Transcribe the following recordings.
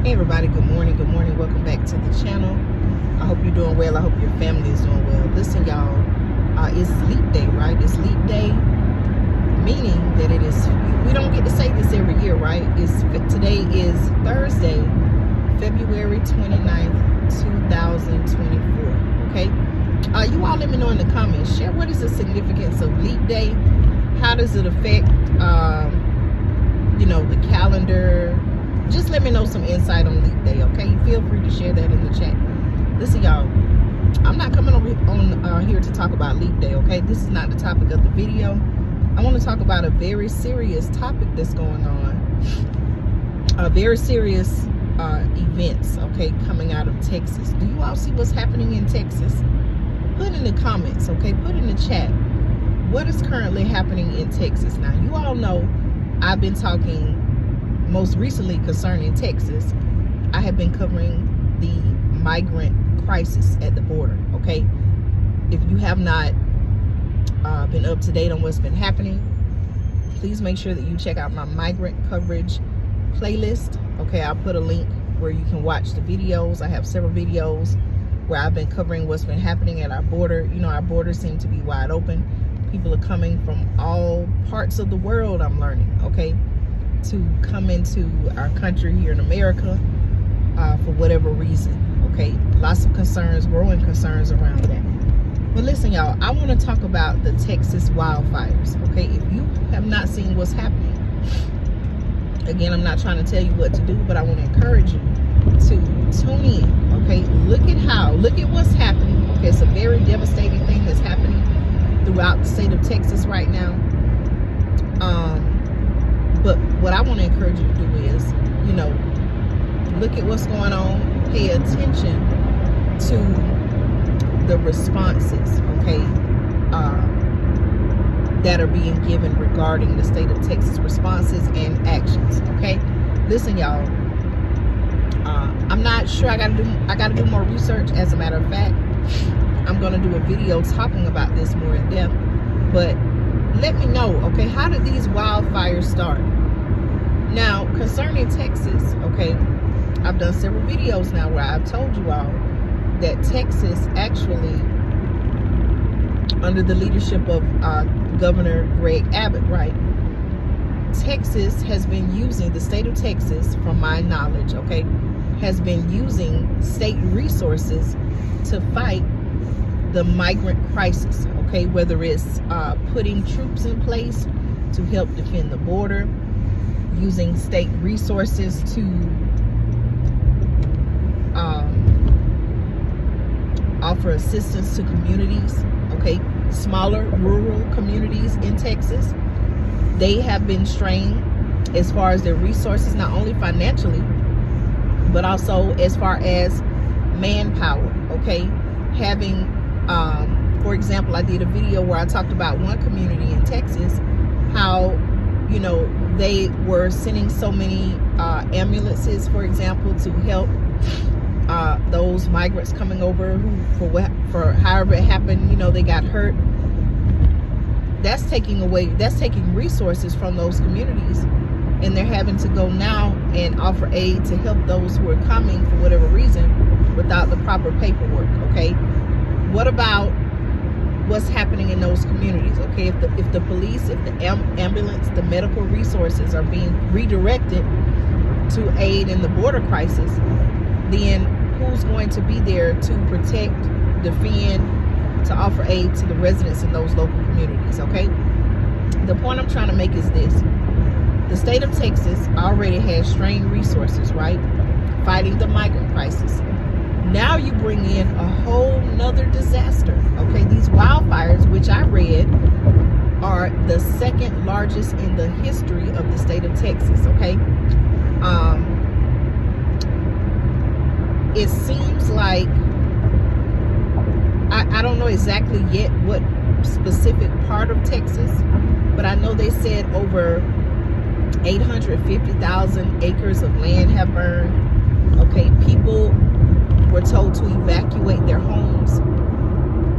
Hey everybody, good morning, welcome back to the channel. I hope you're doing well. I hope your family is doing well. Listen y'all, it's leap day, right? It's leap day, meaning that it is, we don't get to say this every year, right? Today is Thursday, February 29th, 2024, okay? You all let me know in the comments, share what is the significance of leap day. How does it affect the calendar? Just let me know some insight on leap day, okay? Feel free to share that in the chat. Listen y'all, I'm not coming on here to talk about leap day, okay? This is not the topic of the video. I want to talk about a very serious topic that's going on, very serious events, okay, coming out of Texas. Do you all see what's happening in Texas? Put in the comments, okay? Put in the chat what is currently happening in Texas. Now, you all know I've been talking most recently concerning Texas. I have been covering the migrant crisis at the border, okay? If you have not been up to date on what's been happening, please make sure that you check out my migrant coverage playlist, okay? I'll put a link where you can watch the videos. I have several videos where I've been covering what's been happening at our border. You know, our borders seem to be wide open. People are coming from all parts of the world, I'm learning, okay, to come into our country here in America for whatever reason, okay? Lots of concerns, growing concerns around that. But listen, y'all, I want to talk about the Texas wildfires, okay? If you have not seen what's happening, again, I'm not trying to tell you what to do, but I want to encourage you to tune in, okay? Look at what's happening, okay? It's a very devastating thing that's happening throughout the state of Texas right now. But what I want to encourage you to do is, look at what's going on, pay attention to the responses, okay, that are being given regarding the state of Texas responses and actions, okay? Listen, y'all, I'm not sure. I gotta do more research. As a matter of fact, I'm gonna do a video talking about this more in depth, but let me know, okay, how did these wildfires start? Now, concerning Texas, okay, I've done several videos now where I've told you all that Texas actually, under the leadership of Governor Greg Abbott, right, Texas has been using, the state of Texas, from my knowledge, okay, has been using state resources to fight the migrant crisis, okay, whether it's putting troops in place to help defend the border, using state resources to offer assistance to communities, okay, smaller rural communities in Texas. They have been strained as far as their resources, not only financially, but also as far as manpower, okay? Having, for example, I did a video where I talked about one community in Texas, how, they were sending so many ambulances, for example, to help those migrants coming over who, for however it happened, they got hurt. That's taking resources from those communities, and they're having to go now and offer aid to help those who are coming for whatever reason without the proper paperwork, okay? What about what's happening in those communities, okay? If the police, if the ambulance, the medical resources are being redirected to aid in the border crisis, then who's going to be there to protect, defend, to offer aid to the residents in those local communities, okay? The point I'm trying to make is this. The state of Texas already has strained resources, right? Fighting the migrant crisis. Now you bring in a whole nother disaster, okay? These wildfires, which I read, are the second largest in the history of the state of Texas, okay? It seems like, I don't know exactly yet what specific part of Texas, but I know they said over 850,000 acres of land have burned, okay? People were told to evacuate their homes.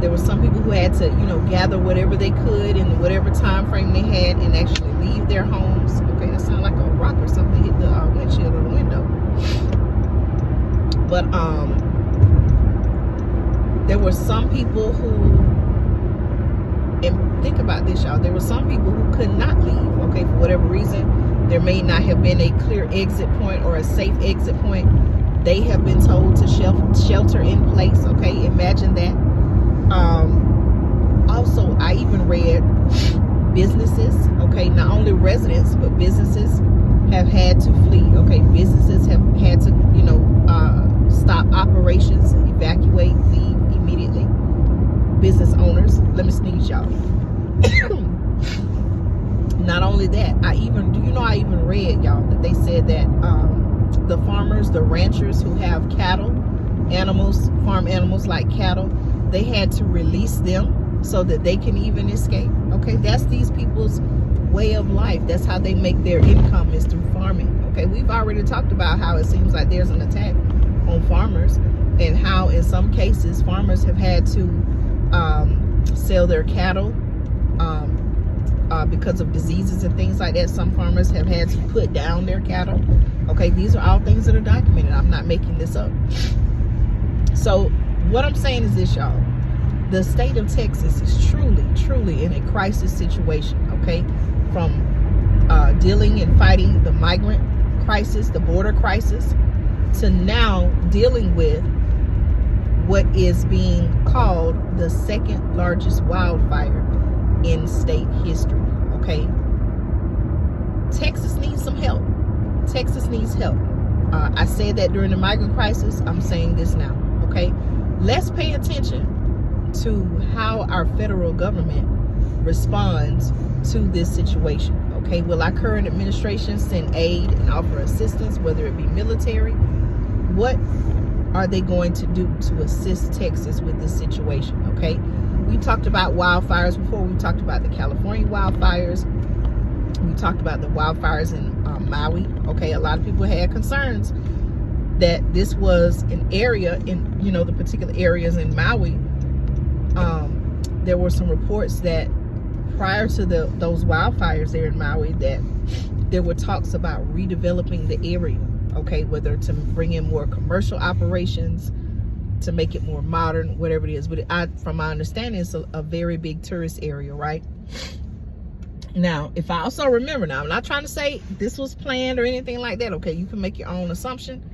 There were some people who had to, gather whatever they could in whatever time frame they had and actually leave their homes. Okay, that sounded like a rock or something hit the windshield or the window. were some people who, and think about this, y'all, there were some people who could not leave, okay, for whatever reason. There may not have been a clear exit point or a safe exit point. They have been told to shelter in place, okay? Imagine that. Also, I even read businesses, okay, not only residents, but businesses have had to flee, okay? Businesses have had to, stop operations, evacuate, leave immediately. Business owners, let me sneeze, y'all. Not only that, I even read, y'all, that they said that the farmers, the ranchers who have cattle, animals, farm animals like cattle, they had to release them so that they can even escape. Okay, that's these people's way of life. That's how they make their income, is through farming. Okay, we've already talked about how it seems like there's an attack on farmers, and how in some cases farmers have had to sell their cattle because of diseases and things like that. Some farmers have had to put down their cattle. Okay, these are all things that are documented. I'm not making this up. So what I'm saying is this, y'all. The state of Texas is truly in a crisis situation, okay? From dealing and fighting the migrant crisis, the border crisis, to now dealing with what is being called the second largest wildfire in state history, okay? Texas needs some help. Texas needs help. I said that during the migrant crisis. I'm saying this now, okay? Let's pay attention to how our federal government responds to this situation, okay? Will our current administration send aid and offer assistance, whether it be military? What are they going to do to assist Texas with this situation, okay? We talked about wildfires before. We talked about the California wildfires. We talked about the wildfires in Maui, okay? A lot of people had concerns that this was an area in, the particular areas in Maui. There were some reports that prior to those wildfires there in Maui, that there were talks about redeveloping the area, okay, whether to bring in more commercial operations, to make it more modern, whatever it is. But from my understanding, it's a very big tourist area, right? Now, if I also remember, now I'm not trying to say this was planned or anything like that, okay? You can make your own assumption,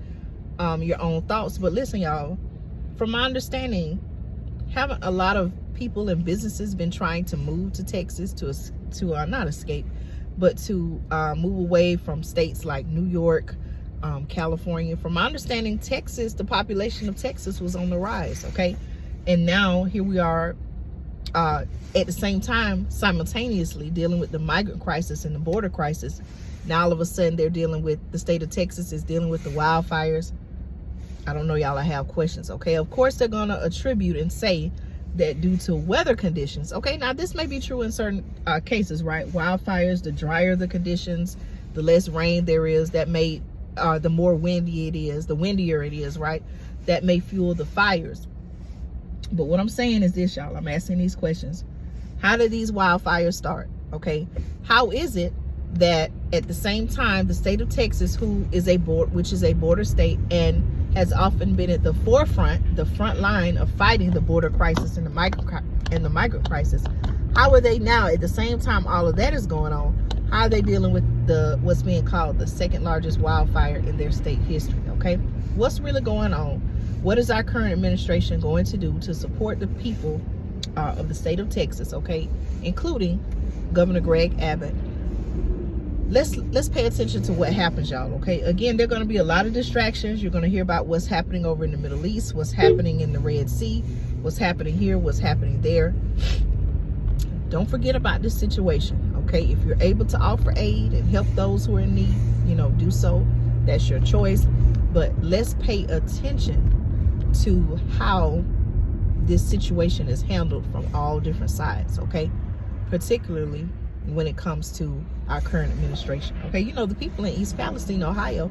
your own thoughts. But listen, y'all, from my understanding, haven't a lot of people and businesses been trying to move to Texas to not escape, but to move away from states like New York, California? From my understanding, Texas, the population of Texas was on the rise, okay? And now here we are at the same time, simultaneously dealing with the migrant crisis and the border crisis. Now all of a sudden they're dealing with, the state of Texas is dealing with the wildfires. I don't know, y'all, I have questions, okay? Of course they're gonna attribute and say that due to weather conditions, okay? Now this may be true in certain cases, right? Wildfires, the drier the conditions, the less rain there is, that may the more windy it is, the windier it is, right? That may fuel the fires. But what I'm saying is this, y'all, I'm asking these questions. How did these wildfires start, okay? How is it that at the same time, the state of Texas, which is a border state and has often been at the forefront, the front line of fighting the border crisis and the migrant crisis, how are they now, at the same time all of that is going on, how are they dealing with what's being called the second largest wildfire in their state history, okay? What's really going on? What is our current administration going to do to support the people of the state of Texas, okay, including Governor Greg Abbott? Let's pay attention to what happens, y'all, okay? Again, there are going to be a lot of distractions. You're going to hear about what's happening over in the Middle East, what's happening in the Red Sea, what's happening here, what's happening there. Don't forget about this situation, okay? If you're able to offer aid and help those who are in need, do so. That's your choice. But let's pay attention to how this situation is handled from all different sides, okay? Particularly when it comes to our current administration, okay? The people in East Palestine, Ohio,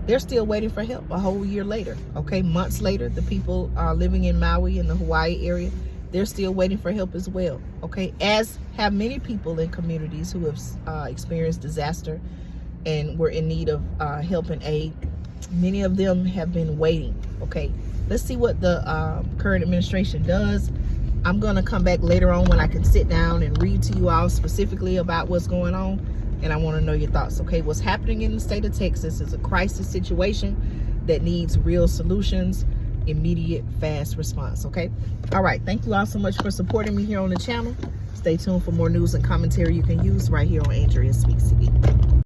they're still waiting for help a whole year later, okay? Months later, the people living in Maui and the Hawaii area, they're still waiting for help as well, okay? As have many people in communities who have experienced disaster and were in need of help and aid. Many of them have been waiting Okay, let's see what the current administration does. I'm gonna come back later on when I can sit down and read to you all specifically about what's going on, and I want to know your thoughts. Okay, what's happening in the state of Texas is a crisis situation that needs real solutions, immediate, fast response. Okay, all right, thank you all so much for supporting me here on the channel. Stay tuned for more news and commentary you can use right here on Andrea Speaks TV.